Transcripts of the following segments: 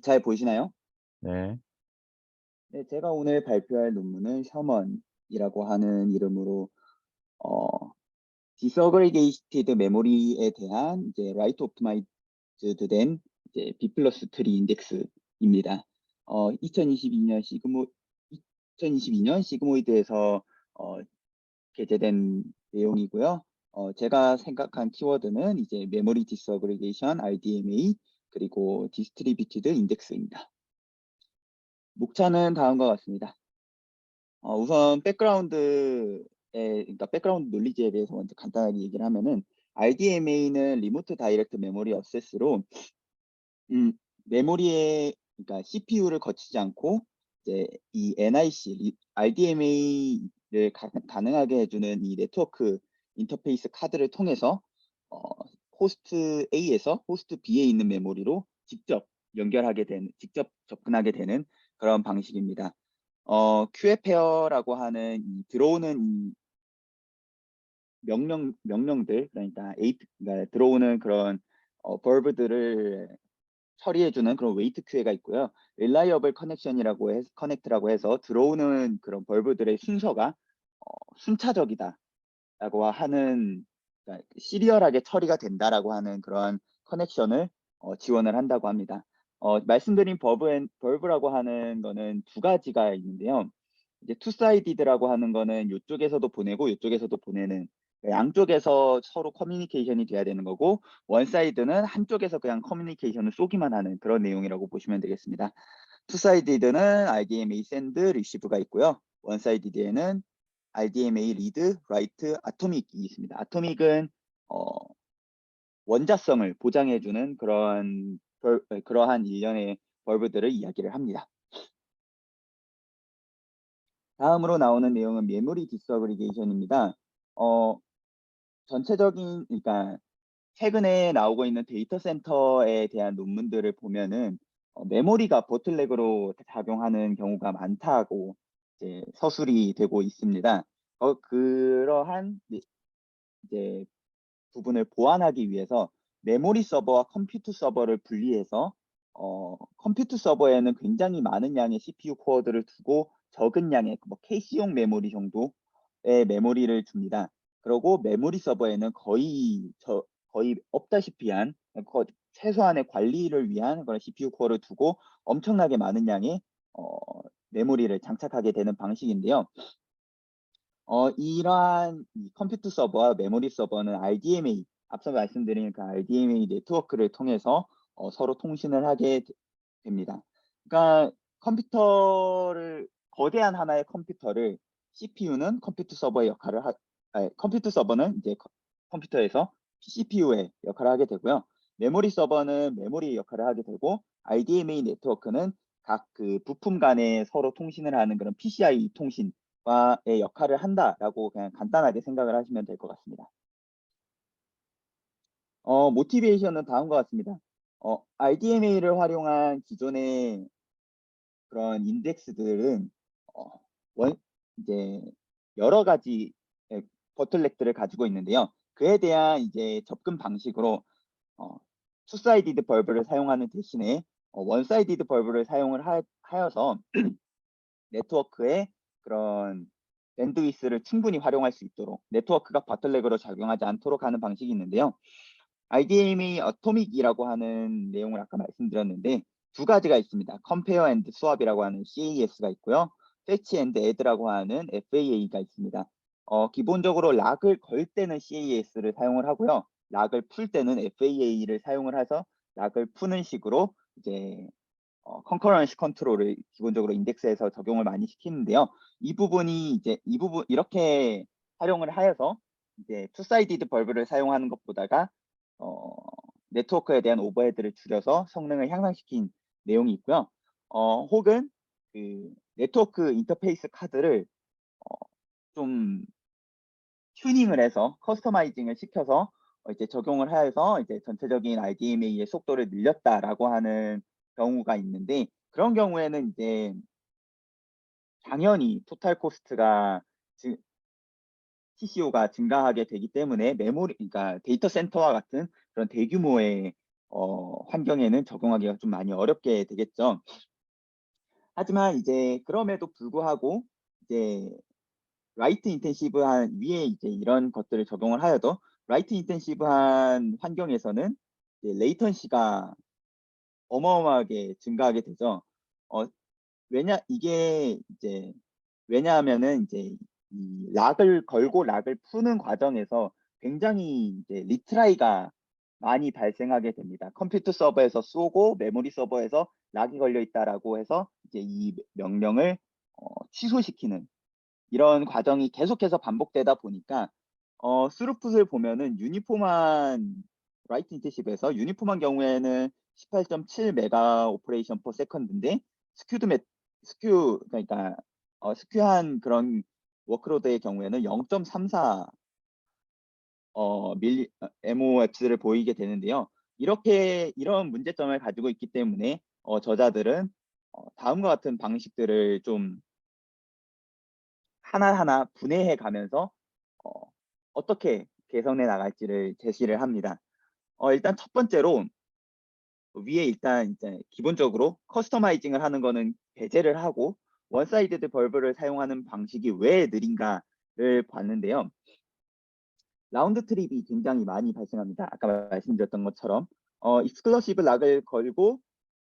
잘 보이시나요? 네. 네, 제가 오늘 발표할 논문은 셔먼이라고 하는 이름으로 어, disaggregated memory에 대한 이제 write optimized 된 이제 B 플러스 트리 인덱스입니다. 2022년 시그모이드에서 게재된 내용이고요. 제가 생각한 키워드는 이제 메모리 디스어그리게이션, RDMA, 그리고 디스트리뷰티드 인덱스입니다. 목차는 다음과 같습니다. 우선 그러니까 백그라운드 논리지에 대해서 먼저 간단하게 얘기를 하면은 RDMA는 리모트 다이렉트 메모리 어세스로 메모리에 그러니까 CPU를 거치지 않고 이제 이 NIC RDMA를 가능하게 해주는 이 네트워크 인터페이스 카드를 통해서 어, 호스트 A에서 호스트 B에 있는 메모리로 직접 접근하게 되는 그런 방식입니다. QA 페어라고 하는 이 들어오는 이 명령들, 그러니까 들어오는 그런 벌브들을 처리해주는 그런 웨이트 큐에가 있고요. 릴라이어블 커넥트라고 해서 들어오는 그런 벌브들의 순서가 순차적이다라고 하는, 그러니까 시리얼하게 처리가 된다라고 하는 그런 커넥션을 지원을 한다고 합니다. 말씀드린 벌브라고 하는 거는 두 가지가 있는데요. 이제 투사이디드라고 하는 거는 이쪽에서도 보내고 이쪽에서도 보내는, 양쪽에서 서로 커뮤니케이션이 돼야 되는 거고, 원사이드는 한쪽에서 그냥 커뮤니케이션을 쏘기만 하는 그런 내용이라고 보시면 되겠습니다. 투사이디드는 RDMA 샌드 리시브가 있고요. 원사이디드에는 RDMA 리드, 라이트, 아토믹이 있습니다. 아토믹은 원자성을 보장해주는 그러한 일련의 벌브들을 이야기를 합니다. 다음으로 나오는 내용은 메모리 디스어그리게이션입니다. 그러니까 최근에 나오고 있는 데이터 센터에 대한 논문들을 보면은 메모리가 보틀렉으로 작용하는 경우가 많다고 이제 서술이 되고 있습니다. 그러한 이제 부분을 보완하기 위해서 메모리 서버와 컴퓨트 서버를 분리해서 컴퓨트 서버에는 굉장히 많은 양의 CPU 코어들을 두고 적은 양의 뭐 캐시용 메모리 정도의 메모리를 줍니다. 그리고 메모리 서버에는 거의 없다시피 한 최소한의 관리를 위한 그런 CPU 코어를 두고 엄청나게 많은 양의 메모리를 장착하게 되는 방식인데요. 이러한 이 컴퓨터 서버와 메모리 서버는 RDMA, 앞서 말씀드린 그 RDMA 네트워크를 통해서 서로 통신을 하게 됩니다. 그러니까 거대한 하나의 컴퓨터를 CPU는 컴퓨터 서버는 이제 컴퓨터에서 CPU의 역할을 하게 되고요. 메모리 서버는 메모리의 역할을 하게 되고, RDMA 네트워크는 각 그 부품 간에 서로 통신을 하는 그런 PCI 통신과의 역할을 한다라고 그냥 간단하게 생각을 하시면 될 것 같습니다. 모티베이션은 다음과 같습니다. RDMA를 활용한 기존의 그런 인덱스들은 어, 원 이제 여러 가지 버틀렉들을 가지고 있는데요. 그에 대한 이제 접근 방식으로 어, 투사이디드 벌브를 사용하는 대신에 원사이디드 벌브를 사용을 하여서 네트워크의 그런 밴드위스를 충분히 활용할 수 있도록, 네트워크가 바틀렉으로 작용하지 않도록 하는 방식이 있는데요. RDMA 어토믹이라고 하는 내용을 아까 말씀드렸는데 두 가지가 있습니다. Compare and Swap이라고 하는 CAS가 있고요. Fetch and Add라고 하는 FAA가 있습니다. 기본적으로 락을 걸 때는 CAS를 사용을 하고요. 락을 풀 때는 FAA를 사용을 해서 락을 푸는 식으로 이제 컨커런시 컨트롤을 기본적으로 인덱스에서 적용을 많이 시키는데요. 이 부분 이렇게 활용을 하여서 이제 투사이디드 벌브를 사용하는 것보다가 어, 네트워크에 대한 오버헤드를 줄여서 성능을 향상시킨 내용이 있고요. 혹은 그 네트워크 인터페이스 카드를 어, 좀 튜닝을 해서 커스터마이징을 시켜서 이제 적용을 하여서 이제 전체적인 RDMA의 속도를 늘렸다라고 하는 경우가 있는데, 그런 경우에는 이제 당연히 토탈 코스트가 TCO가 증가하게 되기 때문에 그러니까 데이터 센터와 같은 그런 대규모의 환경에는 적용하기가 좀 많이 어렵게 되겠죠. 하지만 이제 그럼에도 불구하고 이제 라이트 인텐시브한 위에 이제 이런 것들을 적용을 하여도 라이트 인텐시브한 환경에서는 이제 레이턴시가 어마어마하게 증가하게 되죠. 어, 이게 이제 왜냐하면은 이제 이 락을 걸고 락을 푸는 과정에서 굉장히 이제 리트라이가 많이 발생하게 됩니다. 컴퓨터 서버에서 쏘고 메모리 서버에서 락이 걸려 있다라고 해서 이제 이 명령을 취소시키는 이런 과정이 계속해서 반복되다 보니까 스루풋을 보면은 유니폼한 라이트 인텐시브에서 유니폼한 경우에는 18.7 메가 오퍼레이션 퍼 세컨드인데 스큐 그러니까 스큐한 그런 워크로드의 경우에는 0.34 MOF를 보이게 되는데요. 이런 문제점을 가지고 있기 때문에 저자들은 다음과 같은 방식들을 좀 하나하나 분해해 가면서 어, 어떻게 개선해 나갈지를 제시를 합니다. 일단 첫 번째로 위에 일단 이제 기본적으로 커스터마이징을 하는 거는 배제를 하고 원사이드드 벌브를 사용하는 방식이 왜 느린가를 봤는데요. 라운드 트립이 굉장히 많이 발생합니다. 아까 말씀드렸던 것처럼 익스클러시브 락을 걸고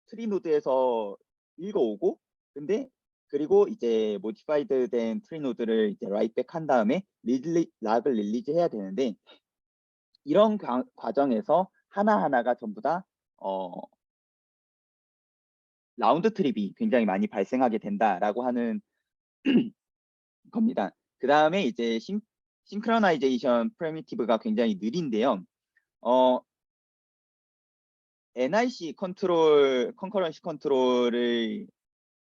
트리 노드에서 읽어오고 근데 그리고 이제 모디파이드 된 트리 노드를 이제 라이트백 한 다음에 락을 릴리즈 해야 되는데 이런 과정에서 하나하나가 전부 다 라운드 트립이 굉장히 많이 발생하게 된다라고 하는 겁니다. 그 다음에 이제 싱크로나이제이션 프리미티브가 굉장히 느린데요. NIC 컨트롤, 컨커런시 컨트롤을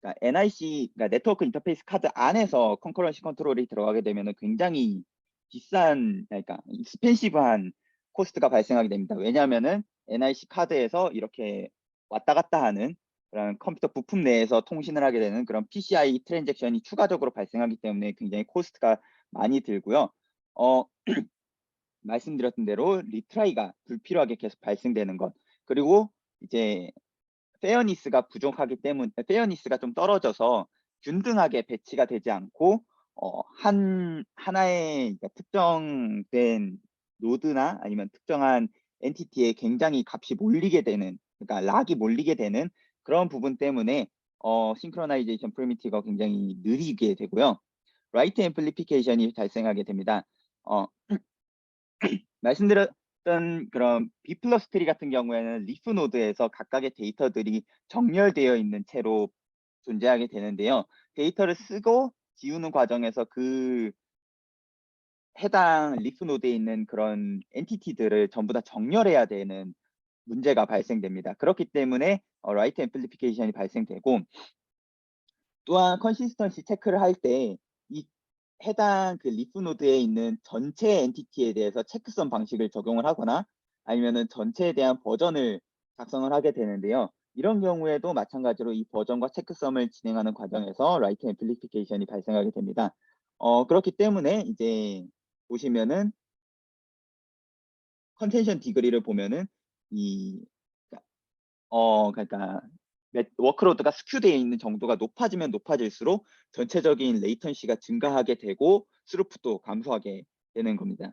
그러니까 NIC, 그러니까 네트워크 인터페이스 카드 안에서 컨커런시 컨트롤이 들어가게 되면 굉장히 비싼, 그러니까 익스펜시브한 코스트가 발생하게 됩니다. 왜냐하면은 NIC 카드에서 이렇게 왔다 갔다 하는 그런 컴퓨터 부품 내에서 통신을 하게 되는 그런 PCI 트랜잭션이 추가적으로 발생하기 때문에 굉장히 코스트가 많이 들고요. 말씀드렸던 대로 리트라이가 불필요하게 계속 발생되는 것. 그리고 이제 페어니스가 부족하기 때문에 페어니스가 좀 떨어져서 균등하게 배치가 되지 않고 하나의 그러니까 특정된 노드나 아니면 특정한 엔티티에 굉장히 값이 몰리게 되는 그러니까 락이 몰리게 되는 그런 부분 때문에 싱크로나이제이션 프리미티브가 굉장히 느리게 되고요. 라이트 앰플리피케이션이 발생하게 됩니다. 말씀드렸던 그런 B 플러스 트리 같은 경우에는 리프 노드에서 각각의 데이터들이 정렬되어 있는 채로 존재하게 되는데요. 데이터를 쓰고 지우는 과정에서 그 해당 리프 노드에 있는 그런 엔티티들을 전부 다 정렬해야 되는 문제가 발생됩니다. 그렇기 때문에 라이트 앰플리피케이션이 발생되고 또한 컨시스턴시 체크를 할 때 이 해당 그 리프 노드에 있는 전체 엔티티에 대해서 체크선 방식을 적용을 하거나 아니면은 전체에 대한 버전을 작성을 하게 되는데요. 이런 경우에도 마찬가지로 이 버전과 체크섬을 진행하는 과정에서 라이트 앰플리피케이션이 발생하게 됩니다. 그렇기 때문에 이제 보시면은 컨텐션 디그리를 보면은 이 그러니까 워크로드가 스큐되어 있는 정도가 높아지면 높아질수록 전체적인 레이턴시가 증가하게 되고 스루풋도 감소하게 되는 겁니다.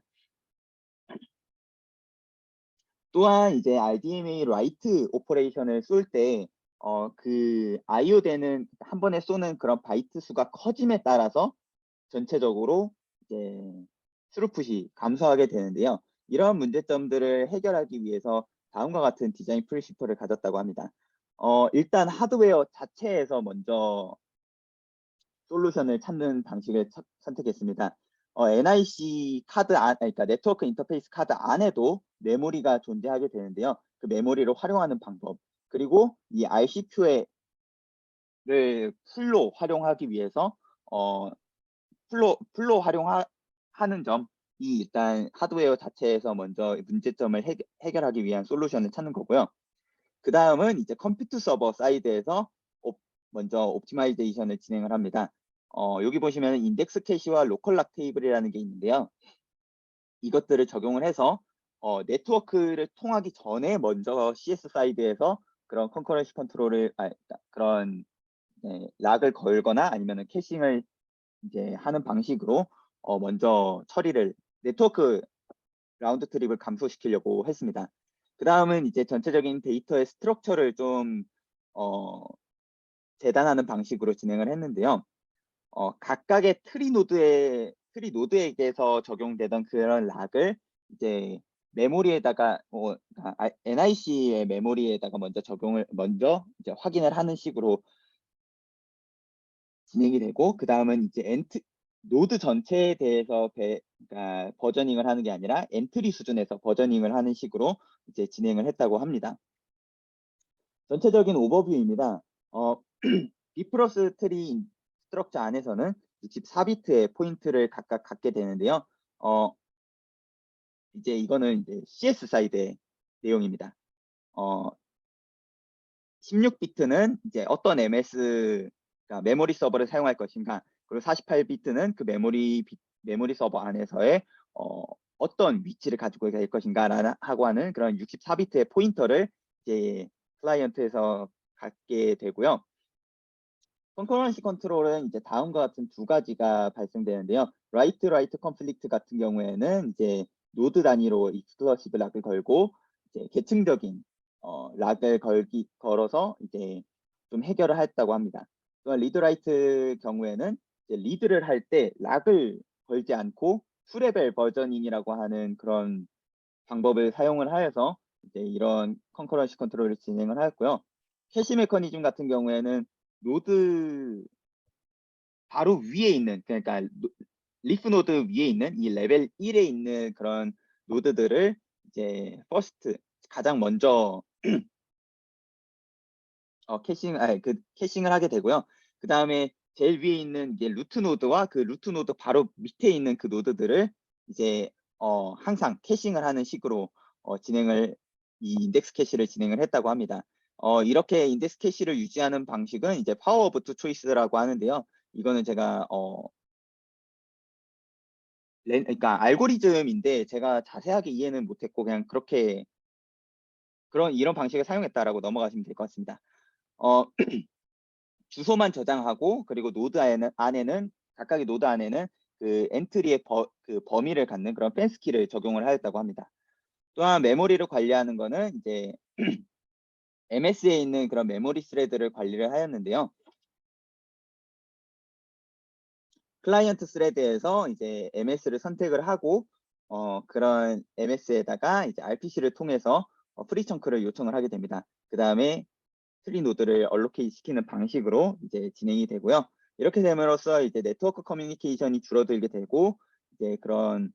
또한 이제 RDMA 라이트 오퍼레이션을 쏠 때 그 IO 되는 한 번에 쏘는 그런 바이트 수가 커짐에 따라서 전체적으로 이제 스루풋이 감소하게 되는데요. 이러한 문제점들을 해결하기 위해서 다음과 같은 디자인 프린시플을 가졌다고 합니다. 일단 하드웨어 자체에서 먼저 솔루션을 찾는 방식을 선택했습니다. NIC 카드 그러니까 네트워크 인터페이스 카드 안에도 메모리가 존재하게 되는데요. 그 메모리를 활용하는 방법 그리고 이 RCQ를 풀로 활용하기 위해서 풀로 활용하는 점이 일단 하드웨어 자체에서 먼저 문제점을 해결하기 위한 솔루션을 찾는 거고요. 그 다음은 이제 컴퓨터 서버 사이드에서 먼저 옵티마이제이션을 진행을 합니다. 여기 보시면 인덱스 캐시와 로컬 락 테이블이라는 게 있는데요. 이것들을 적용을 해서 네트워크를 통하기 전에 먼저 CS 사이드에서 그런 컨커런시 컨트롤을 그러니까 그런 락을 걸거나 아니면은 캐싱을 이제 하는 방식으로 먼저 처리를 네트워크 라운드 트립을 감소시키려고 했습니다. 그 다음은 이제 전체적인 데이터의 스트럭처를 좀 재단하는 방식으로 진행을 했는데요. 각각의 트리 노드에게서 적용되던 그런 락을 이제 메모리에다가 NIC의 메모리에다가 먼저 이제 확인을 하는 식으로 진행이 되고, 그 다음은 이제 노드 전체에 대해서 그러니까 버저닝을 하는 게 아니라 엔트리 수준에서 버저닝을 하는 식으로 이제 진행을 했다고 합니다. 전체적인 오버뷰입니다. 비플러스 트리 스트럭처 안에서는 64비트의 포인트를 각각 갖게 되는데요. 이제 이거는 이제 CS 사이드의 내용입니다. 16비트는 이제 어떤 그러니까 메모리 서버를 사용할 것인가, 그리고 48비트는 그 메모리 서버 안에서의 어떤 위치를 가지고 될 것인가 하고 하는 그런 64비트의 포인터를 이제 클라이언트에서 갖게 되고요. 컨커런시 컨트롤은 이제 다음과 같은 두 가지가 발생되는데요. 라이트 컨플릭트 같은 경우에는 이제 노드 단위로 익스클러시브 락을 걸고 이제 계층적인 락을 걸어서 이제 좀 해결을 했다고 합니다. 또한 리드 라이트 경우에는 이제 리드를 할 때 락을 걸지 않고 투레벨 버저닝이라고 하는 그런 방법을 사용을 하여서 이제 이런 컨커런시 컨트롤을 진행을 하였고요. 캐시 메커니즘 같은 경우에는 노드 바로 위에 있는, 그러니까 리프 노드 위에 있는 이 레벨 1에 있는 그런 노드들을 이제 가장 먼저 캐싱을 하게 되고요. 그 다음에 제일 위에 있는 이제 루트 노드와 그 루트 노드 바로 밑에 있는 그 노드들을 이제 항상 캐싱을 하는 식으로 이 인덱스 캐시를 진행을 했다고 합니다. 이렇게 인덱스 캐시를 유지하는 방식은 이제 파워 오브 투 초이스라고 하는데요. 이거는 제가 그러니까 알고리즘인데 제가 자세하게 이해는 못했고 그냥 그렇게 이런 방식을 사용했다라고 넘어가시면 될 것 같습니다. 주소만 저장하고, 그리고 각각의 노드 안에는 그 엔트리의 그 범위를 갖는 그런 펜스키를 적용을 하였다고 합니다. 또한 메모리를 관리하는 거는 이제 MS에 있는 그런 메모리 스레드를 관리를 하였는데요. 클라이언트 스레드에서 이제 MS를 선택을 하고 그런 MS에다가 이제 RPC를 통해서 프리 청크를 요청을 하게 됩니다. 그 다음에 트리 노드를 얼로케이트 시키는 방식으로 이제 진행이 되고요. 이렇게 됨으로써 이제 네트워크 커뮤니케이션이 줄어들게 되고 이제 그런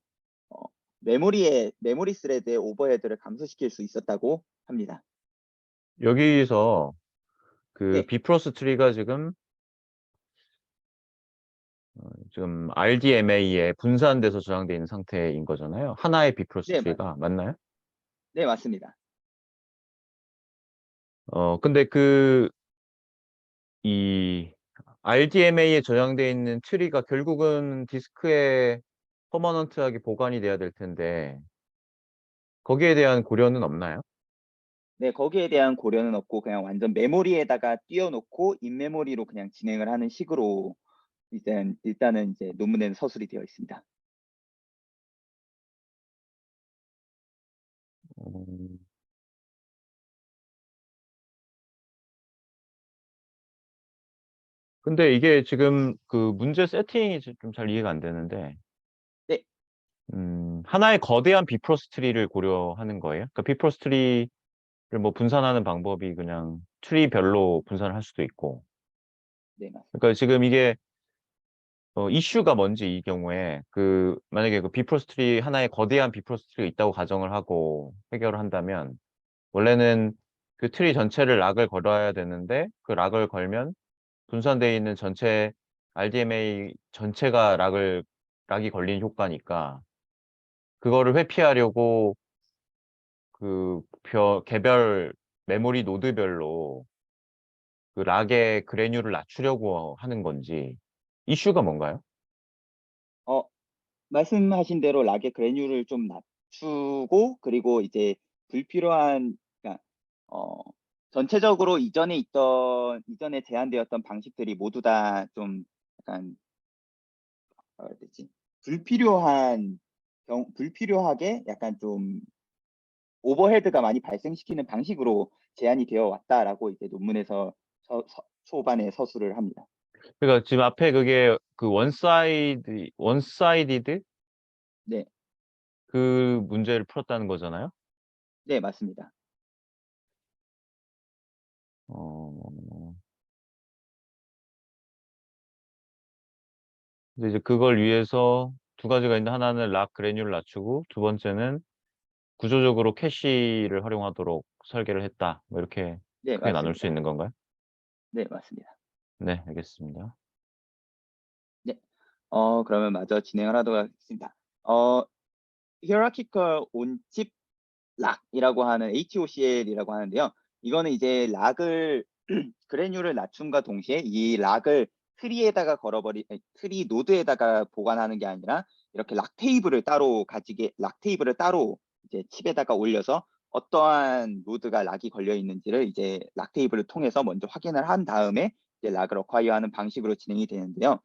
메모리 스레드의 오버헤드를 감소시킬 수 있었다고 합니다. 여기서 그 네, 비프로스 트리가 지금 RDMA에 분산돼서 저장되어 있는 상태인 거잖아요. 하나의 비프로스 네, 트리가 맞나요? 네, 맞습니다. 근데 이 RDMA에 저장되어 있는 트리가 결국은 디스크에 퍼머넌트하게 보관이 돼야 될 텐데 거기에 대한 고려는 없나요? 네, 거기에 대한 고려는 없고 그냥 완전 메모리에다가 띄워놓고 인메모리로 그냥 진행을 하는 식으로 일단은 이제 논문에는 서술이 되어 있습니다. 음, 근데 이게 지금 그 문제 세팅이 좀 잘 이해가 안 되는데 네, 하나의 거대한 비프로스 트리를 고려하는 거예요? 그러니까 비프로스 트리를 뭐 분산하는 방법이 그냥 트리별로 분산을 할 수도 있고 네, 맞습니다. 그러니까 지금 이게 이슈가 뭔지 이 경우에 만약에 그 비프로스트리 하나의 거대한 비프로스트리가 있다고 가정을 하고 해결을 한다면 원래는 그 트리 전체를 락을 걸어야 되는데 그 락을 걸면 분산되어 있는 전체 RDMA 전체가 락이 걸린 효과니까 그거를 회피하려고 개별 메모리 노드별로 그 락의 그래뉴를 낮추려고 하는 건지 이슈가 뭔가요? 말씀하신 대로 락의 그래뉴를 좀 낮추고 그리고 이제 불필요한 그러니까 전체적으로 이전에 제한되었던 방식들이 모두 다 좀 약간 뭐라 해야 되지? 불필요하게 약간 좀 오버헤드가 많이 발생시키는 방식으로 제한이 되어 왔다라고 이제 논문에서 초반에 서술을 합니다. 그러니까 지금 앞에 그게 그 원사이디드 네, 그 문제를 풀었다는 거잖아요. 네, 맞습니다. 어, 근데 이제 그걸 위해서 두 가지가 있는데 하나는 락 그래뉼을 낮추고 두 번째는 구조적으로 캐시를 활용하도록 설계를 했다. 뭐 이렇게 네, 크게 나눌 수 맞습니다. 있는 건가요? 네, 맞습니다. 네, 알겠습니다. 네, 그러면 마저 진행을 하도록 하겠습니다. hierarchical 온칩 락이라고 하는 HOCL이라고 하는데요. 이거는 이제 락을 그래뉼을 낮춤과 동시에 이 락을 트리 노드에다가 보관하는 게 아니라 이렇게 락 테이블을 따로 이제 칩에다가 올려서 어떠한 노드가 락이 걸려 있는지를 이제 락 테이블을 통해서 먼저 확인을 한 다음에 이제 락을 어콰이어하는 방식으로 진행이 되는데요.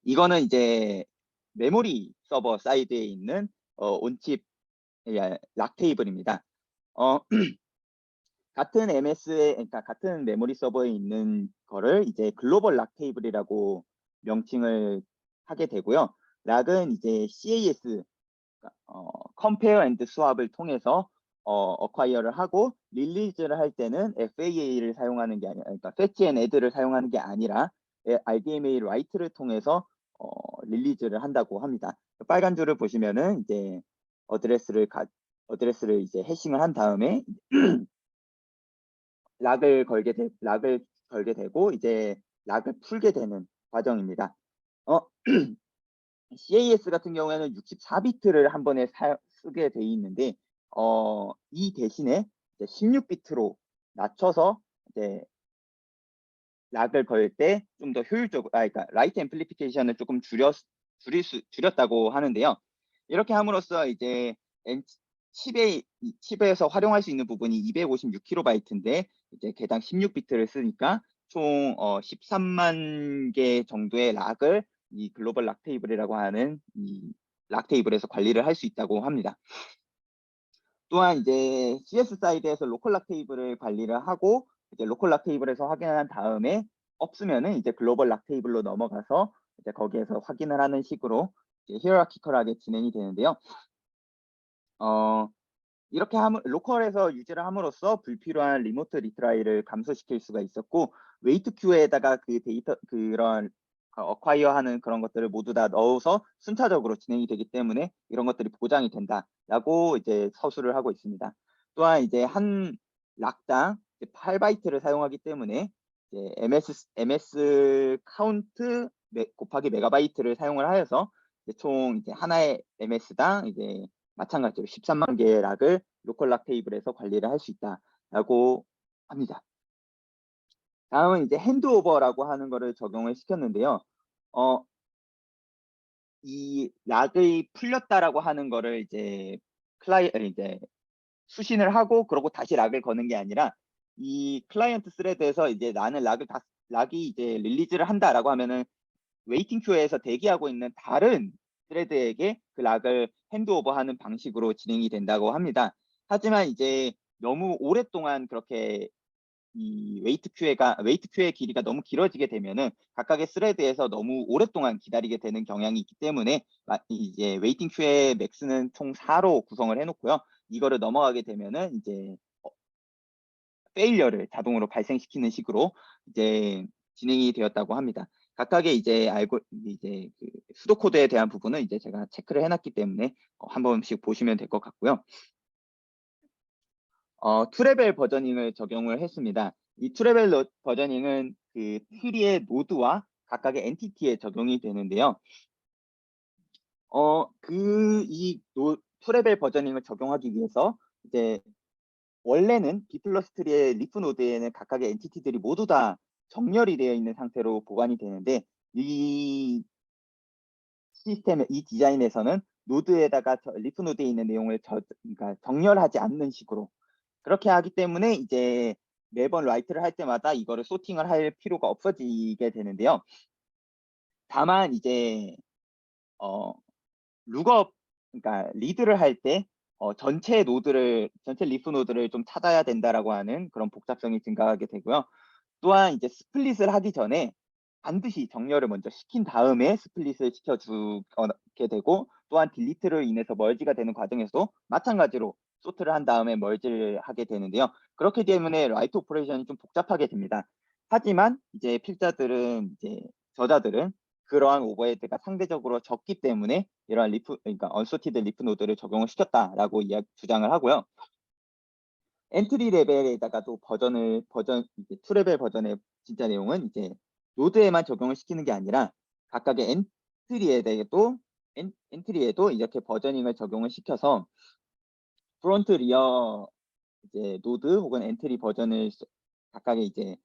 이거는 이제 메모리 서버 사이드에 있는 온칩 락 테이블입니다. 같은 그러니까 같은 메모리 서버에 있는 거를 이제 글로벌 락 테이블이라고 명칭을 하게 되고요. 락은 이제 CAS, compare and swap을 통해서 어콰이어를 하고 릴리즈를 할 때는 FAA를 사용하는 게 아니라, 그러니까 fetch and add를 사용하는 게 아니라 RDMA write를 통해서 릴리즈를 한다고 합니다. 빨간 줄을 보시면은 이제 어드레스를 이제 해싱을 한 다음에 락을 걸게 되고 이제 락을 풀게 되는 과정입니다. CAS 같은 경우에는 64비트를 한 번에 쓰게 돼 있는데 이 대신에 16비트로 낮춰서 이제 락을 걸 때 좀 더 효율적으로 그러니까 라이트 앰플리피케이션을 조금 줄였다고 하는데요. 이렇게 함으로써 이제 칩에서 활용할 수 있는 부분이 256KB인데 이제 개당 16비트를 쓰니까 총 13만 개 정도의 락을 이 글로벌 락 테이블이라고 하는 이 락 테이블에서 관리를 할 수 있다고 합니다. 또한 이제 CS 사이드에서 로컬 락 테이블을 관리를 하고 이제 로컬 락 테이블에서 확인한 다음에 없으면은 이제 글로벌 락 테이블로 넘어가서 이제 거기에서 확인을 하는 식으로 이제 히어라키컬하게 진행이 되는데요. 이렇게 로컬에서 유지를 함으로써 불필요한 리모트 리트라이를 감소시킬 수가 있었고 웨이트 큐에다가 그 데이터 그런 어콰이어하는 그런 것들을 모두 다 넣어서 순차적으로 진행이 되기 때문에 이런 것들이 보장이 된다라고 이제 서술을 하고 있습니다. 또한 이제 한 락당 8바이트를 사용하기 때문에 이제 MS 카운트 곱하기 메가바이트를 사용을 하여서 이제 총 이제 하나의 MS당 이제 마찬가지로 13만 개의 락을 로컬 락 테이블에서 관리를 할 수 있다라고 합니다. 다음은 이제 핸드오버라고 하는 거를 적용을 시켰는데요. 이 락이 풀렸다라고 하는 거를 이제 이제 수신을 하고 그러고 다시 락을 거는 게 아니라 이 클라이언트 스레드에서 이제 나는 락이 이제 릴리즈를 한다라고 하면은 웨이팅 큐에서 대기하고 있는 다른 스레드에게 그 락을 핸드오버하는 방식으로 진행이 된다고 합니다. 하지만 이제 너무 오랫동안 그렇게 이 웨이트 큐의 길이가 너무 길어지게 되면은 각각의 스레드에서 너무 오랫동안 기다리게 되는 경향이 있기 때문에 이제 웨이팅 큐의 맥스는 총 4로 구성을 해놓고요. 이거를 넘어가게 되면은 이제 페일러를 자동으로 발생시키는 식으로 이제 진행이 되었다고 합니다. 각각의 이제 그 수도 코드에 대한 부분은 이제 제가 체크를 해놨기 때문에 한 번씩 보시면 될 것 같고요. 투레벨 버저닝을 적용을 했습니다. 이 투레벨 버저닝은 그 트리의 노드와 각각의 엔티티에 적용이 되는데요. 투레벨 버저닝을 적용하기 위해서 이제 원래는 B 플러스 트리의 리프 노드에는 각각의 엔티티들이 모두 다 정렬이 되어 있는 상태로 보관이 되는데 이 디자인에서는 노드에다가 리프 노드에 있는 내용을 그러니까 정렬하지 않는 식으로 그렇게 하기 때문에 이제 매번 라이트를 할 때마다 이거를 소팅을 할 필요가 없어지게 되는데요. 다만 이제 룩업 그러니까 리드를 할 때 전체 리프 노드를 좀 찾아야 된다라고 하는 그런 복잡성이 증가하게 되고요. 또한 이제 스플릿을 하기 전에 반드시 정렬을 먼저 시킨 다음에 스플릿을 시켜주게 되고, 또한 딜리트로 인해서 멀지가 되는 과정에서도 마찬가지로 소트를 한 다음에 멀지를 하게 되는데요. 그렇기 때문에 라이트 오퍼레이션이 좀 복잡하게 됩니다. 하지만 이제 저자들은 그러한 오버헤드가 상대적으로 적기 때문에 이러한 그러니까 언소티드 리프 노드를 적용을 시켰다라고 주장을 하고요. 엔트리 레벨에다가도 이제 2레벨 버전의 진짜 내용은 이제 노드에만 적용을 시키는 게 아니라 각각의 엔트리에도 이렇게 버저닝을 적용을 시켜서 프론트 리어 이제 노드 혹은 엔트리 버전을 각각의 이제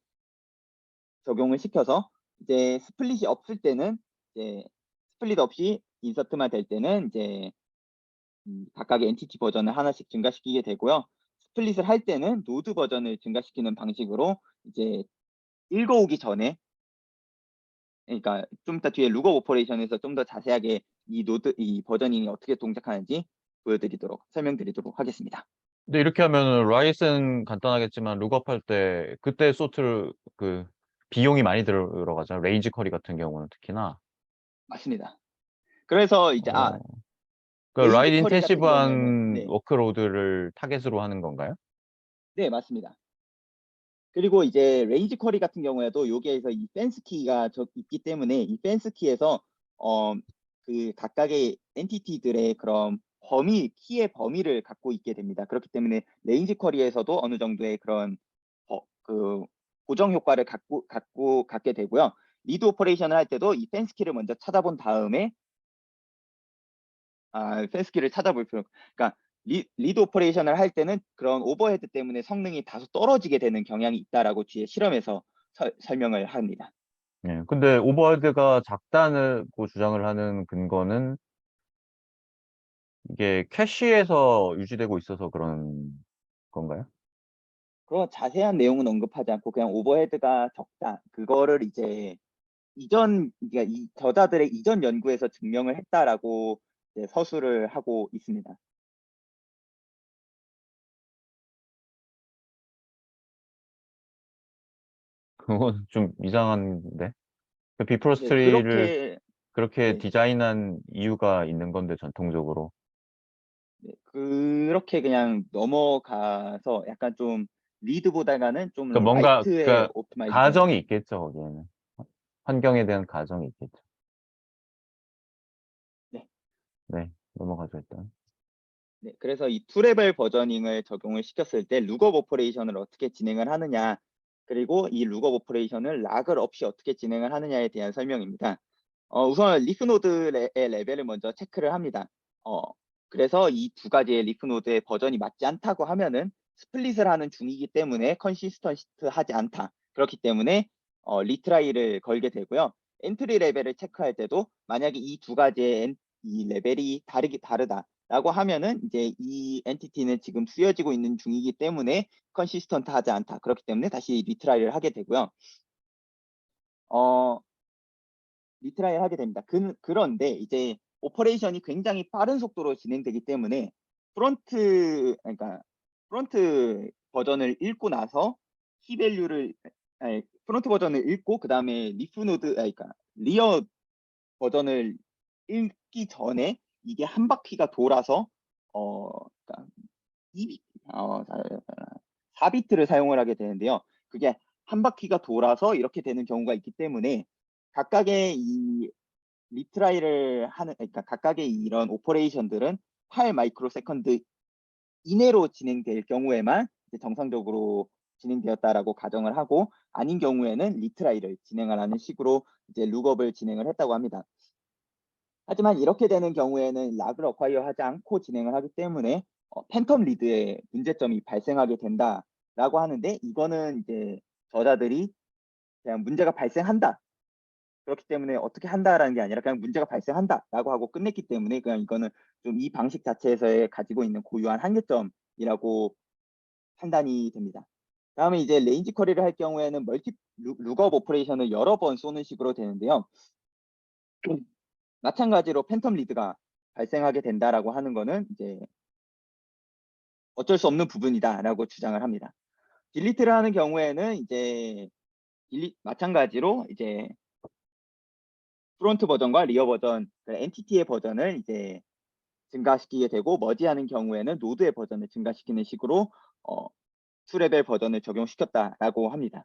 적용을 시켜서 이제 스플릿이 없을 때는 이제 스플릿 없이 인서트만 될 때는 이제 각각의 엔티티 버전을 하나씩 증가시키게 되고요. 스플릿을 할 때는 노드 버전을 증가시키는 방식으로 이제 읽어오기 전에, 그러니까 좀 이따 뒤에 룩업 오퍼레이션에서 좀 더 자세하게 이 버저닝이 어떻게 동작하는지 설명드리도록 하겠습니다. 근데 이렇게 하면은 라이스는 간단하겠지만 룩업할 때 그때 소트를 비용이 많이 들어가잖아요. 레인지 쿼리 같은 경우는 특히나. 맞습니다. 그래서 이제 어. 레인지 라이트 쿼리 같은 경우에는 인텐시브한 워크로드를 타겟으로 하는 건가요? 네, 맞습니다. 그리고 이제 레인지 쿼리 같은 경우에도 여기에서 이 펜스 키가 있기 때문에 이 펜스 키에서 그 각각의 엔티티들의 그런 키의 범위를 갖고 있게 됩니다. 그렇기 때문에 레인지 쿼리에서도 어느 정도의 그런 그 고정 효과를 갖게 되고요. 리드 오퍼레이션을 할 때도 이 펜스 키를 먼저 찾아본 다음에 펜스 키를 찾아볼 필요. 그러니까 리드 오퍼레이션을 할 때는 그런 오버헤드 때문에 성능이 다소 떨어지게 되는 경향이 있다라고 뒤에 실험에서 설명을 합니다. 네. 근데 오버헤드가 작다고 주장을 하는 근거는 이게 캐시에서 유지되고 있어서 그런 건가요? 그런 자세한 내용은 언급하지 않고 그냥 오버헤드가 적다. 그거를 이제 그러니까 이 저자들의 이전 연구에서 증명을 했다라고 이제 서술을 하고 있습니다. 그건 좀 이상한데? 네, 비프로스트리를 그렇게 네, 디자인한 이유가 있는 건데, 전통적으로. 네, 그렇게 그냥 넘어가서 약간 좀 리드보다는 좀 뭔가, 라이트의 오프티마이제이션. 가정이 있겠죠, 거기에는. 환경에 대한 가정이 있겠죠. 네. 네, 넘어가죠, 일단. 네, 그래서 이 2레벨 버저닝을 적용을 시켰을 때 룩업 오퍼레이션을 어떻게 진행을 하느냐, 그리고 이 룩업 오퍼레이션을 락을 없이 어떻게 진행을 하느냐에 대한 설명입니다. 우선 리프 노드의 레벨을 먼저 체크를 합니다. 그래서 이 두 가지의 리프 노드의 버전이 맞지 않다고 하면은 스플릿을 하는 중이기 때문에 컨시스턴트하지 않다. 그렇기 때문에 리트라이를 걸게 되고요. 엔트리 레벨을 체크할 때도 만약에 이 두 가지의 이 레벨이 다르다라고 하면은 이제 이 엔티티는 지금 쓰여지고 있는 중이기 때문에 컨시스턴트하지 않다. 그렇기 때문에 다시 리트라이를 하게 되고요. 리트라이를 하게 됩니다. 그런데 이제 오퍼레이션이 굉장히 빠른 속도로 진행되기 때문에 그러니까 프론트 버전을 읽고 나서 프론트 버전을 읽고 그 다음에 그러니까 리어 버전을 읽기 전에 이게 한 바퀴가 돌아서 그러니까 4비트를 사용을 하게 되는데요. 그게 한 바퀴가 돌아서 이렇게 되는 경우가 있기 때문에 각각의 이 그러니까 각각의 이런 오퍼레이션들은 8 마이크로 세컨드 이내로 진행될 경우에만 이제 정상적으로 진행되었다라고 가정을 하고, 아닌 경우에는 리트라이를 진행을 하는 식으로 이제 룩업을 진행을 했다고 합니다. 하지만 이렇게 되는 경우에는 락을 어콰이어 하지 않고 진행을 하기 때문에 팬텀 리드에 문제점이 발생하게 된다라고 하는데, 이거는 이제 저자들이 그냥 문제가 발생한다, 그렇기 때문에 어떻게 한다라는 게 아니라 그냥 문제가 발생한다라고 하고 끝냈기 때문에 그냥 이거는 좀 이 방식 자체에서의 가지고 있는 고유한 한계점이라고 판단이 됩니다. 다음에 이제 레인지 쿼리를 할 경우에는 멀티 룩업 오퍼레이션을 여러 번 쏘는 식으로 되는데요. 마찬가지로 팬텀 리드가 발생하게 된다라고 하는 거는 이제 어쩔 수 없는 부분이다라고 주장을 합니다. 딜리트를 하는 경우에는 이제 마찬가지로 이제 프론트 버전과 리어 버전, 엔티티의 버전을 이제 증가시키게 되고 머지하는 경우에는 노드의 버전을 증가시키는 식으로 2레벨 버전을 적용시켰다라고 합니다.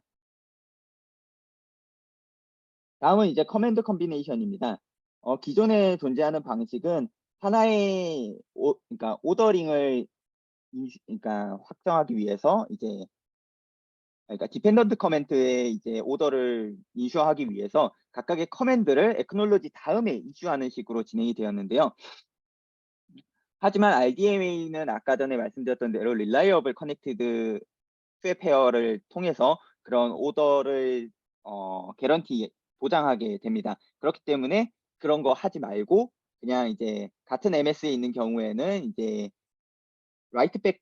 다음은 이제 커맨드 컨비네이션입니다. 기존에 존재하는 방식은 하나의 그러니까 오더링을 그러니까 확정하기 위해서 이제 그러니까 디펜던트 커맨드의 이제 오더를 인슈하기 위해서 각각의 커맨드를 액놀로지 다음에 이슈하는 식으로 진행이 되었는데요. 하지만 RDMA는 아까 전에 말씀드렸던 대로 Reliable Connected 스왑 페어를 통해서 그런 오더를 개런티 보장하게 됩니다. 그렇기 때문에 그런 거 하지 말고 그냥 이제 같은 MS에 있는 경우에는 이제 라이트백을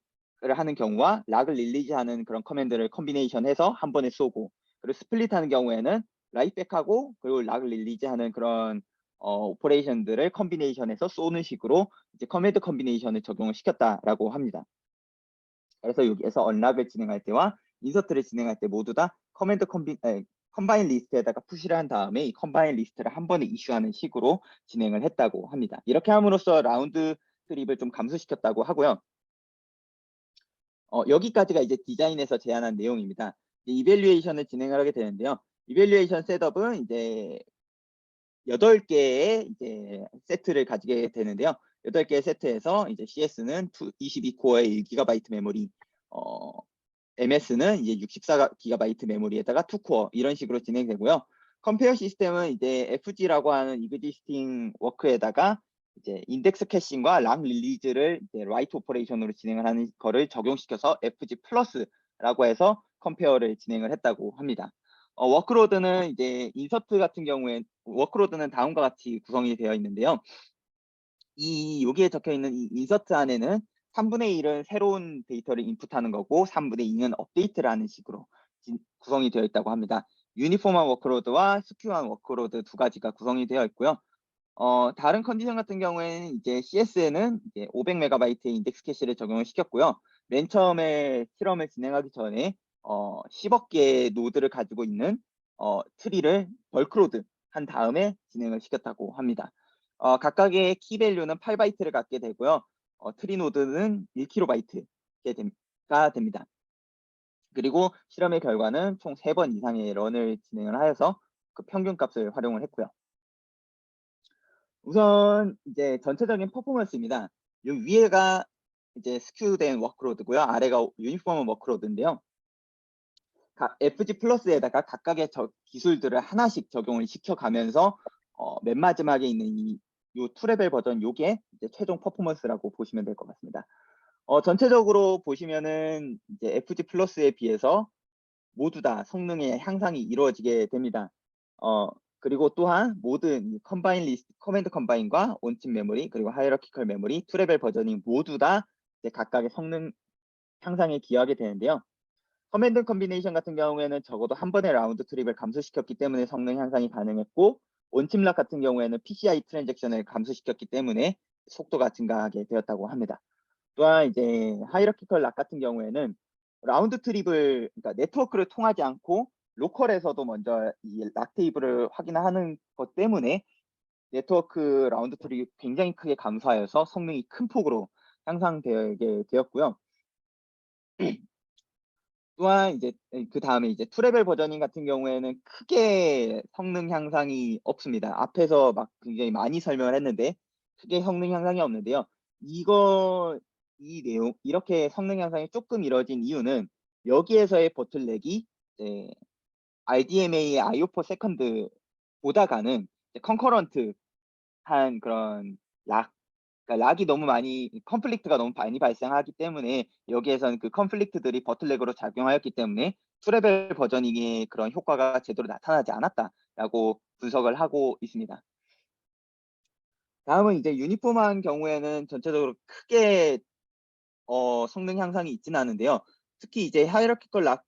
하는 경우와 락을 릴리즈하는 그런 커맨드를 컨비네이션해서 한 번에 쏘고 그리고 스플릿하는 경우에는 라이트백하고 그리고 락을 릴리즈하는 그런 오퍼레이션들을 컨비네이션해서 쏘는 식으로 이제 커맨드 컨비네이션을 적용을 시켰다라고 합니다. 그래서 여기에서 언락을 진행할 때와 인서트를 진행할 때 모두 다 컴바인 리스트에다가 푸시를 한 다음에 이 컴바인 리스트를 한 번에 이슈하는 식으로 진행을 했다고 합니다. 이렇게 함으로써 라운드 트립을 좀 감소시켰다고 하고요. 여기까지가 이제 디자인에서 제안한 내용입니다. 이벨리에이션을 진행을 하게 되는데요. 이벨리에이션 셋업은 이제 8개의 이제 세트를 가지게 되는데요. 8개의 세트에서 이제 CS는 22코어의 1GB 메모리, MS는 이제 64GB 메모리에다가 2코어 이런 식으로 진행되고요. 컴페어 시스템은 이제 FG라고 하는 existing 워크에다가 이제 인덱스 캐싱과 락 릴리즈를 이제 라이트 오퍼레이션으로 진행을 하는 거를 적용시켜서 FG 플러스라고 해서 컴페어를 진행을 했다고 합니다. 워크로드는 이제 인서트 같은 경우에 워크로드는 다음과 같이 구성이 되어 있는데요. 여기에 적혀 있는 이 인서트 안에는 3분의 1은 새로운 데이터를 인풋하는 거고 3분의 2는 업데이트를 하는 식으로 구성이 되어 있다고 합니다. 유니폼한 워크로드와 스큐한 워크로드 두 가지가 구성이 되어 있고요. 다른 컨디션 같은 경우에는 이제 CS에는 이제 500MB의 인덱스 캐시를 적용을 시켰고요. 맨 처음에 실험을 진행하기 전에 10억 개의 노드를 가지고 있는 트리를 벌크로드 한 다음에 진행을 시켰다고 합니다. 각각의 키밸류는 8바이트를 갖게 되고요. 트리 노드는 1KB 가 됩니다. 그리고 실험의 결과는 총 3번 이상의 런을 진행을 하여서 그 평균값을 활용을 했고요. 우선 이제 전체적인 퍼포먼스입니다. 이 위에가 이제 스큐된 워크로드고요. 아래가 유니폼한 워크로드인데요. FG 플러스에다가 각각의 기술들을 하나씩 적용을 시켜가면서 맨 마지막에 있는 요 2레벨 버전 요게 이제 최종 퍼포먼스라고 보시면 될 것 같습니다. 전체적으로 보시면은 이제 FG 플러스에 비해서 모두 다 성능의 향상이 이루어지게 됩니다. 그리고 또한 모든 컴바인 리스트, 커맨드 컴바인과 온칩 메모리 그리고 하이어러키컬 메모리 2레벨 버전이 모두 다 이제 각각의 성능 향상에 기여하게 되는데요. 커맨드 컨비네이션 같은 경우에는 적어도 한 번의 라운드 트립을 감소시켰기 때문에 성능 향상이 가능했고 온칩락 같은 경우에는 PCI 트랜잭션을 감소시켰기 때문에 속도가 증가하게 되었다고 합니다. 또한 이제 하이어키컬 락 같은 경우에는 라운드 트립을 그러니까 네트워크를 통하지 않고 로컬에서도 먼저 이 락 테이블을 확인하는 것 때문에 네트워크 라운드 트립이 굉장히 크게 감소하여서 성능이 큰 폭으로 향상되게 되었고요. 또한 이제 그 다음에 이제 2레벨 버전인 같은 경우에는 크게 성능 향상이 없습니다. 앞에서 막 굉장히 많이 설명을 했는데 크게 성능 향상이 없는데요. 이 내용 이렇게 성능 향상이 조금 이뤄진 이유는 여기에서의 보틀렉이 이제 RDMA의 IO4 세컨드 보다가는 컨커런트한 그런 그러니까 락이 너무 많이 컨플릭트가 너무 많이 발생하기 때문에 여기에서는 그 컨플릭트들이 버틀렉으로 작용하였기 때문에 2레벨 버저닝의 그런 효과가 제대로 나타나지 않았다라고 분석을 하고 있습니다. 다음은 이제 유니폼한 경우에는 전체적으로 크게 성능 향상이 있지는 않은데요. 특히 이제 하이라키컬 락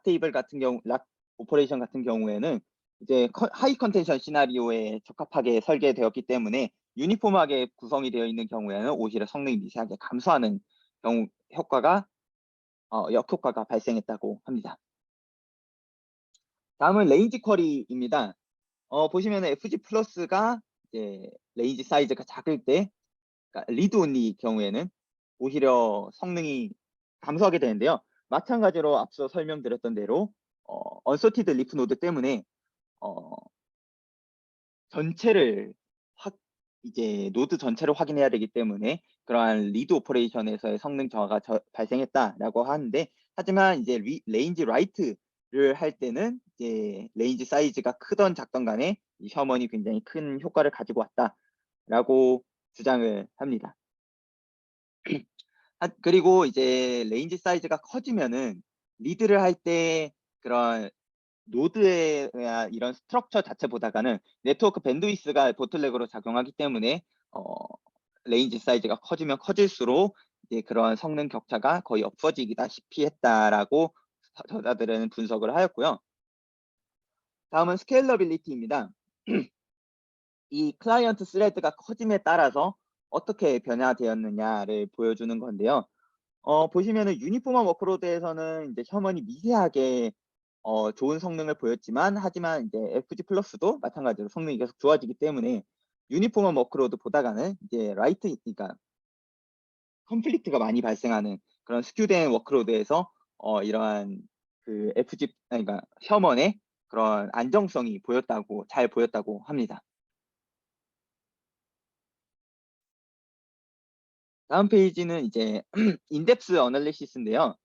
테이블 같은 경우, 락 오퍼레이션 같은 경우에는 이제 하이 컨텐션 시나리오에 적합하게 설계되었기 때문에 유니폼하게 구성이 되어 있는 경우에는 오히려 성능이 미세하게 감소하는 경우 역효과가 발생했다고 합니다. 다음은 레인지 쿼리입니다. 보시면 FG 플러스가 이제 레인지 사이즈가 작을 때, 그러니까 리드 온리 경우에는 오히려 성능이 감소하게 되는데요. 마찬가지로 앞서 설명드렸던 대로 언서티드 리프 노드 때문에 전체를 이제 노드 전체를 확인해야 되기 때문에 그러한 리드 오퍼레이션에서의 성능 저하가 발생했다라고 하는데, 하지만 이제 레인지 라이트를 할 때는 이제 레인지 사이즈가 크던 작던 간에 이 셔먼이 굉장히 큰 효과를 가지고 왔다라고 주장을 합니다. 그리고 이제 레인지 사이즈가 커지면은 리드를 할 때 그런 노드의 이런 스트럭처 자체보다는 네트워크 밴드위스가 보틀렉으로 작용하기 때문에 레인지 사이즈가 커지면 커질수록 이제 그런 성능 격차가 거의 없어지다시피 했다라고 저자들은 분석을 하였고요. 다음은 스케일러빌리티입니다. 이 클라이언트 스레드가 커짐에 따라서 어떻게 변화되었느냐를 보여주는 건데요. 보시면은 유니폼한 워크로드에서는 이제 셔먼이 미세하게 좋은 성능을 보였지만, 하지만 이제 FG 플러스도 마찬가지로 성능이 계속 좋아지기 때문에 유니폼한 워크로드 보다가는 이제 그러니까 컨플릭트가 많이 발생하는 그런 스큐된 워크로드에서 이러한 그 그러니까 셔먼의 그런 안정성이 잘 보였다고 합니다. 다음 페이지는 이제 인덱스 어널리시스인데요.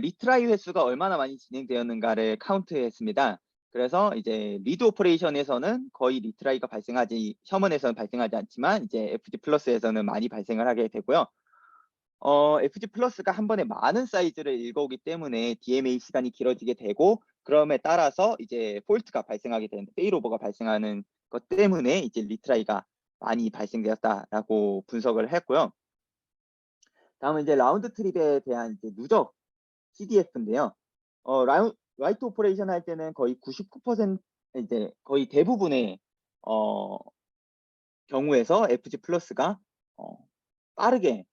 리트라이 횟수가 얼마나 많이 진행되었는가를 카운트했습니다. 그래서 이제 리드 오퍼레이션에서는 거의 리트라이가 셔먼에서는 발생하지 않지만 이제 FG 플러스에서는 많이 발생을 하게 되고요. FG 플러스가 한 번에 많은 사이즈를 읽어오기 때문에 DMA 시간이 길어지게 되고, 그럼에 따라서 이제 폴트가 발생하게 되는, 페일오버가 발생하는 것 때문에 이제 리트라이가 많이 발생되었다라고 분석을 했고요. 다음은 이제 라운드 트립에 대한 이제 누적 CDF인데요. 라이트 오퍼레이션 할 때는 거의 99% 이제 거의 대부분의 경우에서 FG 플러스가 빠르게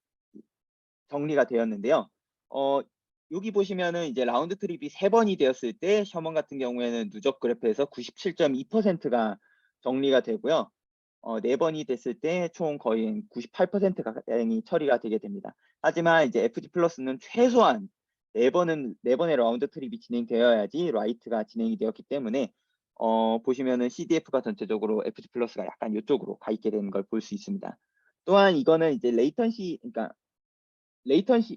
정리가 되었는데요. 여기 보시면은 이제 라운드 트립이 3번이 되었을 때 셔먼 같은 경우에는 누적 그래프에서 97.2%가 정리가 되고요. 4번이 됐을 때 총 거의 98%가 가량이 처리가 되게 됩니다. 하지만 이제 FG 플러스는 최소한 4번의 라운드 트립이 진행되어야지 라이트가 진행이 되었기 때문에 보시면은 CDF가 전체적으로 FG 플러스가 약간 이쪽으로 가 있게 되는 걸 볼 수 있습니다. 또한 이거는 이제 그러니까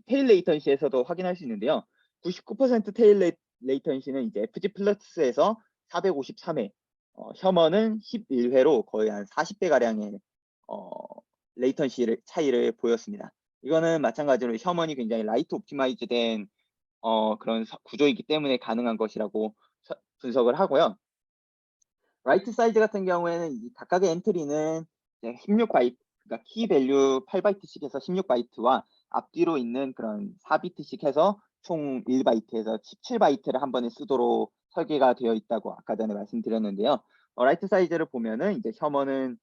테일 레이턴시에서도 확인할 수 있는데요. 99% 테일 레이턴시는 이제 FG 플러스에서 453회, 셔먼은 11회로 거의 한 40배 가량의 레이턴시 차이를 보였습니다. 이거는 마찬가지로 셔먼이 굉장히 라이트 옵티마이즈된 그런 구조이기 때문에 가능한 것이라고 분석을 하고요. 라이트 사이즈 같은 경우에는 이 각각의 엔트리는 16바이트, 그러니까 키 밸류 8바이트씩해서 16바이트와 앞뒤로 있는 그런 4비트씩 해서 총 1바이트에서 17바이트를 한 번에 쓰도록 설계가 되어 있다고 아까 전에 말씀드렸는데요. 라이트 사이즈를 보면은 이제 셔먼은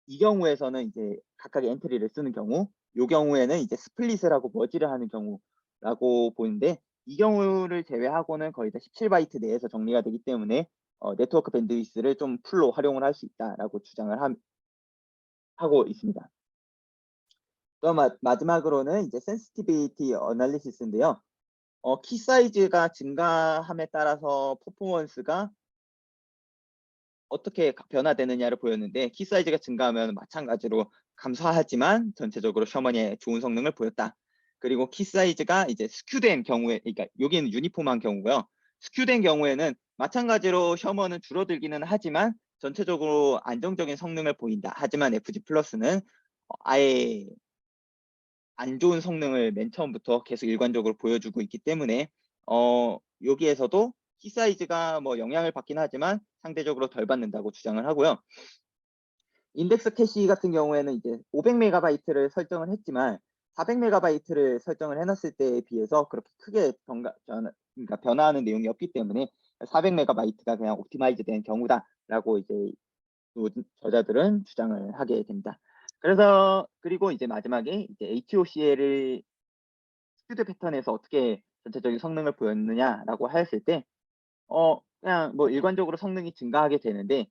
이 경우에서는 이제 각각의 엔트리를 쓰는 경우, 이 경우에는 이제 스플릿을 하고 머지를 하는 경우라고 보는데, 이 경우를 제외하고는 거의 다 17바이트 내에서 정리가 되기 때문에 네트워크 밴드위스를 좀 풀로 활용을 할 수 있다라고 주장을 하고 있습니다. 또 마지막으로는 이제 센시티비티 어널리시스인데요. 키 사이즈가 증가함에 따라서 퍼포먼스가 어떻게 변화되느냐를 보였는데, 키 사이즈가 증가하면 마찬가지로 감소하지만 전체적으로 셔먼의 좋은 성능을 보였다. 그리고 키 사이즈가 이제 스큐된 경우에, 그러니까 여기는 유니폼한 경우고요. 스큐된 경우에는 마찬가지로 셔먼은 줄어들기는 하지만 전체적으로 안정적인 성능을 보인다. 하지만 FG 플러스는 아예 안 좋은 성능을 맨 처음부터 계속 일관적으로 보여주고 있기 때문에 여기에서도 키 사이즈가 뭐 영향을 받긴 하지만 상대적으로 덜 받는다고 주장을 하고요. 인덱스 캐시 같은 경우에는 이제 500MB를 설정을 했지만 400MB를 설정을 해놨을 때에 비해서 그렇게 크게 그러니까 변화하는 내용이 없기 때문에 400MB가 그냥 옵티마이즈된 경우다라고 이제 저자들은 주장을 하게 됩니다. 그래서 그리고 이제 마지막에 이제 HOCL을 스피드 패턴에서 어떻게 전체적인 성능을 보였느냐라고 하였을 때 그냥 뭐 일관적으로 성능이 증가하게 되는데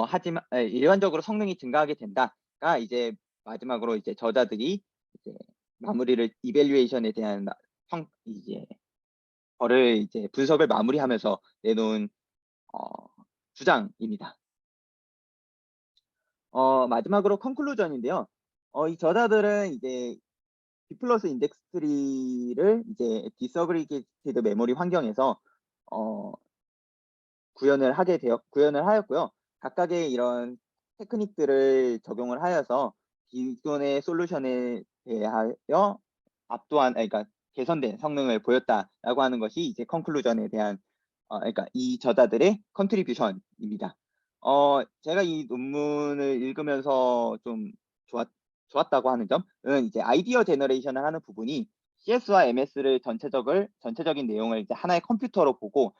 하지만 일반적으로 성능이 증가하게 된다가 이제 마지막으로 이제 저자들이 이제 마무리를 이밸류에이션에 대한 이제 거를 이제 분석을 마무리하면서 내놓은 주장입니다. 마지막으로 컨클루전인데요. 이 저자들은 이제 B 플러스 인덱스 트리를 이제 디서그리게이티드 메모리 환경에서 구현을 하였고요. 각각의 이런 테크닉들을 적용을 하여서 기존의 솔루션에 대하여 그러니까 개선된 성능을 보였다라고 하는 것이 이제 컨클루전에 대한 그러니까 이 저자들의 컨트리뷰션입니다. 제가 이 논문을 읽으면서 좀 좋았다고 하는 점은 이제 아이디어 제너레이션을 하는 부분이 CS와 MS를 전체적인 내용을 이제 하나의 컴퓨터로 보고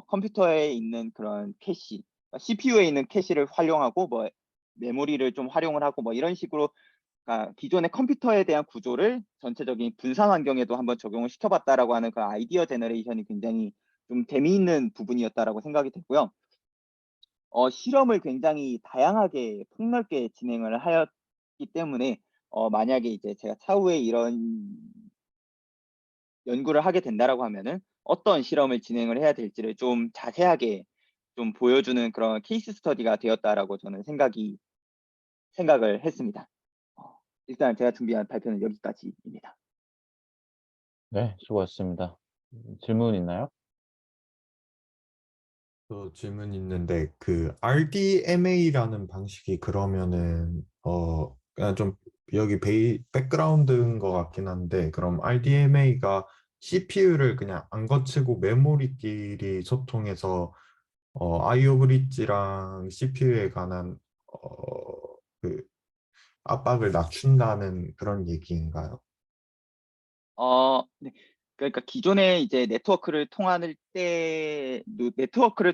컴퓨터에 있는 그런 캐시, CPU에 있는 캐시를 활용하고 뭐 메모리를 좀 활용을 하고 뭐 이런 식으로 기존의 컴퓨터에 대한 구조를 전체적인 분산 환경에도 한번 적용을 시켜봤다라고 하는 그 아이디어 제너레이션이 굉장히 좀 재미있는 부분이었다라고 생각이 됐고요. 실험을 굉장히 다양하게 폭넓게 진행을 하였기 때문에 만약에 이제 제가 차후에 이런 연구를 하게 된다라고 하면은 어떤 실험을 진행을 해야 될지를 좀 자세하게 좀 보여주는 그런 케이스 스터디가 되었다라고 저는 생각을 했습니다. 일단 제가 준비한 발표는 여기까지입니다. 네, 수고하셨습니다. 질문 있나요? 또 질문 있는데 그 RDMA라는 방식이 그러면은 그냥 좀 여기 백그라운드인 것 같긴 한데 그럼 RDMA가 CPU를 그냥 안 거치고 메모리끼리 소통해서 IO 브릿지랑 CPU에 관한 그 압박을 낮춘다는 그런 얘기인가요? 네. 그러니까 기존에 이제 네트워크를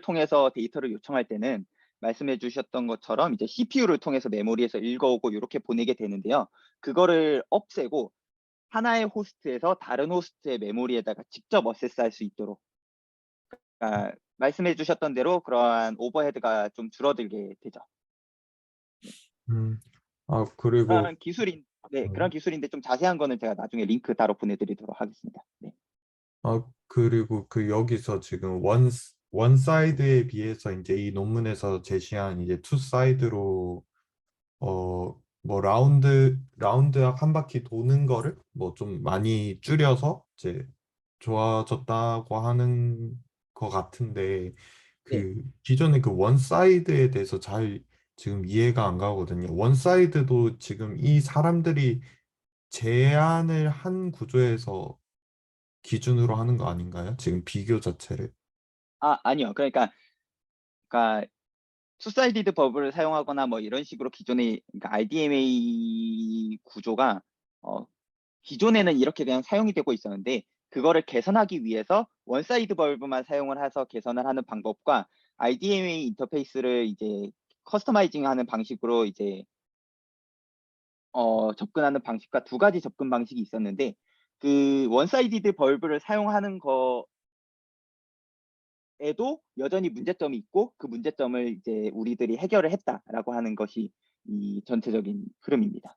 통해서 데이터를 요청할 때는 말씀해 주셨던 것처럼 이제 CPU를 통해서 메모리에서 읽어오고 이렇게 보내게 되는데요. 그거를 없애고 하나의 호스트에서 다른 호스트의 메모리에다가 직접 어세스할 수 있도록 말씀해 주셨던 대로 그러한 오버헤드가 좀 줄어들게 되죠. 그리고 그런 기술인데 좀 자세한 거는 제가 나중에 링크 따로 보내드리도록 하겠습니다. 네. 그리고 그 여기서 지금 원 사이드에 비해서 이제 이 논문에서 제시한 이제 투 사이드로 뭐 라운드학 한 바퀴 도는 거를 뭐 좀 많이 줄여서 이제 좋아졌다고 하는 것 같은데 네. 그 기존의 그 원 사이드에 대해서 잘 지금 이해가 안 가거든요. 원 사이드도 지금 이 사람들이 제안을 한 구조에서 기준으로 하는 거 아닌가요? 지금 비교 자체를. 아니요. 그러니까 투사이디드 버블을 사용하거나 뭐 이런 식으로 기존의 그러니까 RDMA 구조가 기존에는 이렇게 그냥 사용이 되고 있었는데 그거를 개선하기 위해서 원사이드 버블만 사용을 해서 개선을 하는 방법과 RDMA 인터페이스를 이제 커스터마이징하는 방식으로 이제 접근하는 방식과 두 가지 접근 방식이 있었는데 그 원사이디드 벌브를 사용하는 거에도 여전히 문제점이 있고 그 문제점을 이제 우리들이 해결을 했다라고 하는 것이 이 전체적인 흐름입니다.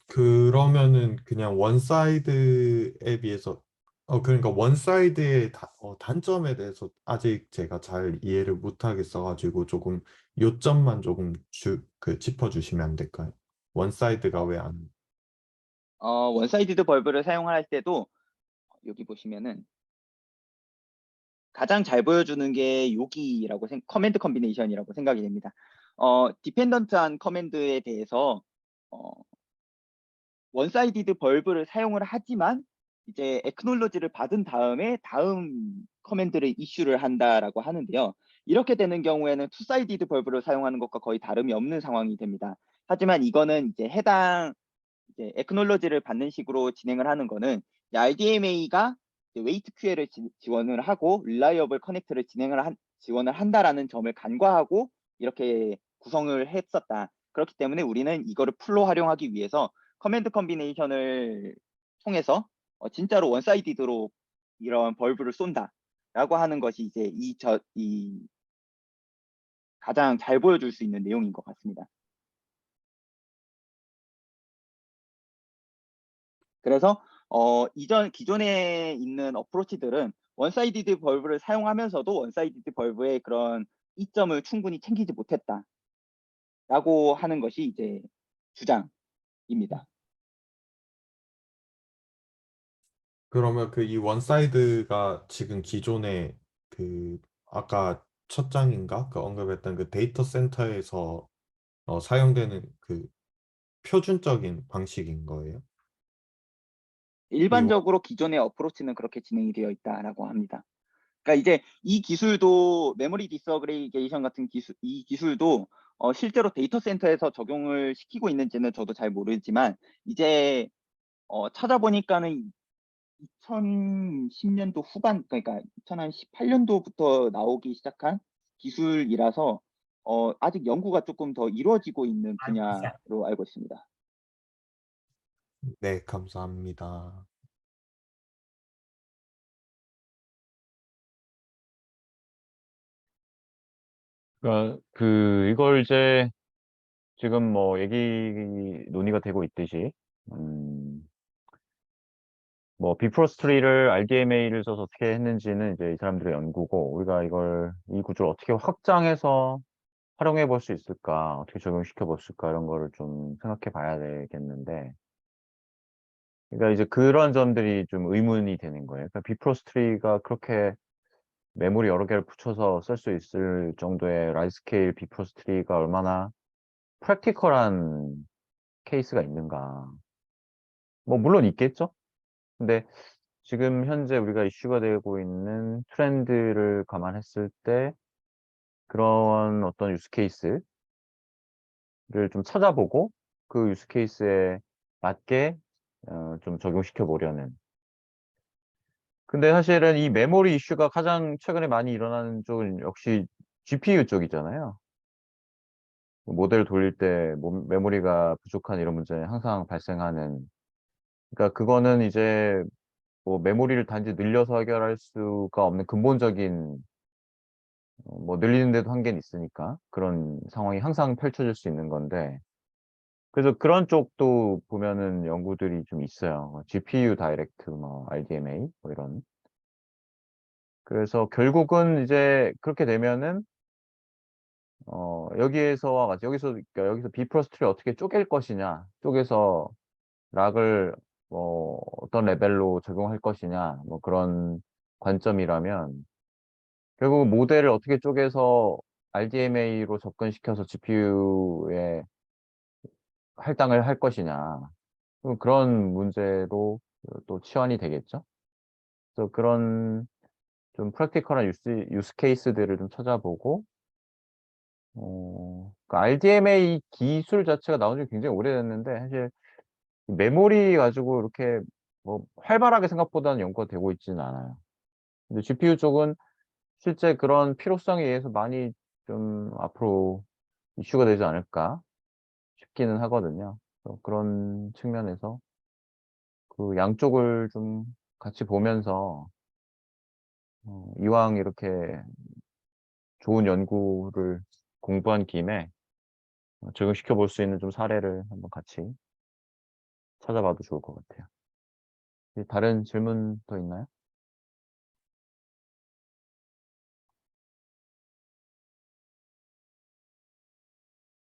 그러면은 그냥 원사이드에 비해서 그러니까 원사이드의 단점에 대해서 아직 제가 잘 이해를 못 하겠어가지고 조금 요점만 조금 짚어주시면 안 될까요? 원사이드가 왜 안? 원사이디드 벌브를 사용할 때도 여기 보시면은 가장 잘 보여주는 게 여기라고 커맨드 컨비네이션이라고 생각이 됩니다. 디펜던트한 커맨드에 대해서 원사이디드 벌브를 사용을 하지만 이제 액놀로지를 받은 다음에 다음 커맨드를 이슈를 한다라고 하는데요. 이렇게 되는 경우에는 투사이디드 벌브를 사용하는 것과 거의 다름이 없는 상황이 됩니다. 하지만 이거는 이제 해당 이제 액놀로지를 받는 식으로 진행을 하는 거는 RDMA가 웨이트 QL을 지원을 하고 릴라이어블 커넥트를 지원을 한다라는 점을 간과하고 이렇게 구성을 했었다. 그렇기 때문에 우리는 이거를 풀로 활용하기 위해서 커맨드 컨비네이션을 통해서 진짜로 원사이디드로 이런 벌브를 쏜다라고 하는 것이 이제 이 가장 잘 보여줄 수 있는 내용인 것 같습니다. 그래서 기존에 있는 어프로치들은 원사이디드 벌브를 사용하면서도 원사이디드 벌브의 그런 이점을 충분히 챙기지 못했다라고 하는 것이 이제 주장입니다. 그러면 그 이 원사이드가 지금 기존에 그 아까 첫 장인가 그 언급했던 그 데이터 센터에서 사용되는 그 표준적인 방식인 거예요? 이 원- 일반적으로 기존의 어프로치는 그렇게 진행이 되어 있다라고 합니다. 그러니까 이제 이 기술도 메모리 디스어그리게이션 같은 이 기술도 실제로 데이터 센터에서 적용을 시키고 있는지는 저도 잘 모르지만 이제 찾아보니까는 2010년도 후반, 그러니까 2018년도부터 나오기 시작한 기술이라서 아직 연구가 조금 더 이루어지고 있는 분야로 알고 있습니다. 네, 감사합니다. 그러니까 이걸 이제 지금 뭐 논의가 되고 있듯이, 뭐 비프로스트리를 RDMA를 써서 어떻게 했는지는 이제 이 사람들의 연구고, 우리가 이 구조를 어떻게 확장해서 활용해 볼 수 있을까, 어떻게 적용시켜 볼 수 있을까, 이런 거를 좀 생각해 봐야 되겠는데, 그러니까 이제 그런 점들이 좀 의문이 되는 거예요. 그러니까 비프로스트리가 그렇게 메모리 여러 개를 붙여서 쓸 수 있을 정도의 라지 스케일 비프로스트리가 얼마나 프랙티컬한 케이스가 있는가. 뭐 물론 있겠죠. 근데 지금 현재 우리가 이슈가 되고 있는 트렌드를 감안했을 때 그런 어떤 유스 케이스를 좀 찾아보고 그 유스 케이스에 맞게 좀 적용시켜 보려는. 근데 사실은 이 메모리 이슈가 가장 최근에 많이 일어나는 쪽은 역시 GPU 쪽이잖아요. 모델 돌릴 때 메모리가 부족한 이런 문제 항상 발생하는. 그러니까 그거는 이제 뭐 메모리를 단지 늘려서 해결할 수가 없는 근본적인 뭐 늘리는데도 한계는 있으니까 그런 상황이 항상 펼쳐질 수 있는 건데, 그래서 그런 쪽도 보면은 연구들이 좀 있어요. 뭐 GPU 다이렉트, 뭐 RDMA 뭐 이런. 그래서 결국은 이제 그렇게 되면은 여기에서와 같이 그러니까 여기서 비프로스트를 어떻게 쪼갤 것이냐, 쪼개서 락을 뭐 어떤 레벨로 적용할 것이냐, 뭐 그런 관점이라면 결국 모델을 어떻게 쪼개서 RDMA로 접근시켜서 GPU에 할당을 할 것이냐, 그런 문제로 또 치환이 되겠죠. 그래서 그런 좀 프랙티컬한 유스 케이스들을 좀 찾아보고, 그 RDMA 기술 자체가 나온 지 굉장히 오래됐는데, 사실 메모리 가지고 이렇게 뭐 활발하게 생각보다는 연구가 되고 있지는 않아요. 근데 GPU 쪽은 실제 그런 필요성에 의해서 많이 좀 앞으로 이슈가 되지 않을까 싶기는 하거든요. 그래서 그런 측면에서 그 양쪽을 좀 같이 보면서 이왕 이렇게 좋은 연구를 공부한 김에 적용시켜 볼 수 있는 좀 사례를 한번 같이 찾아봐도 좋을 것 같아요. 다른 질문 더 있나요?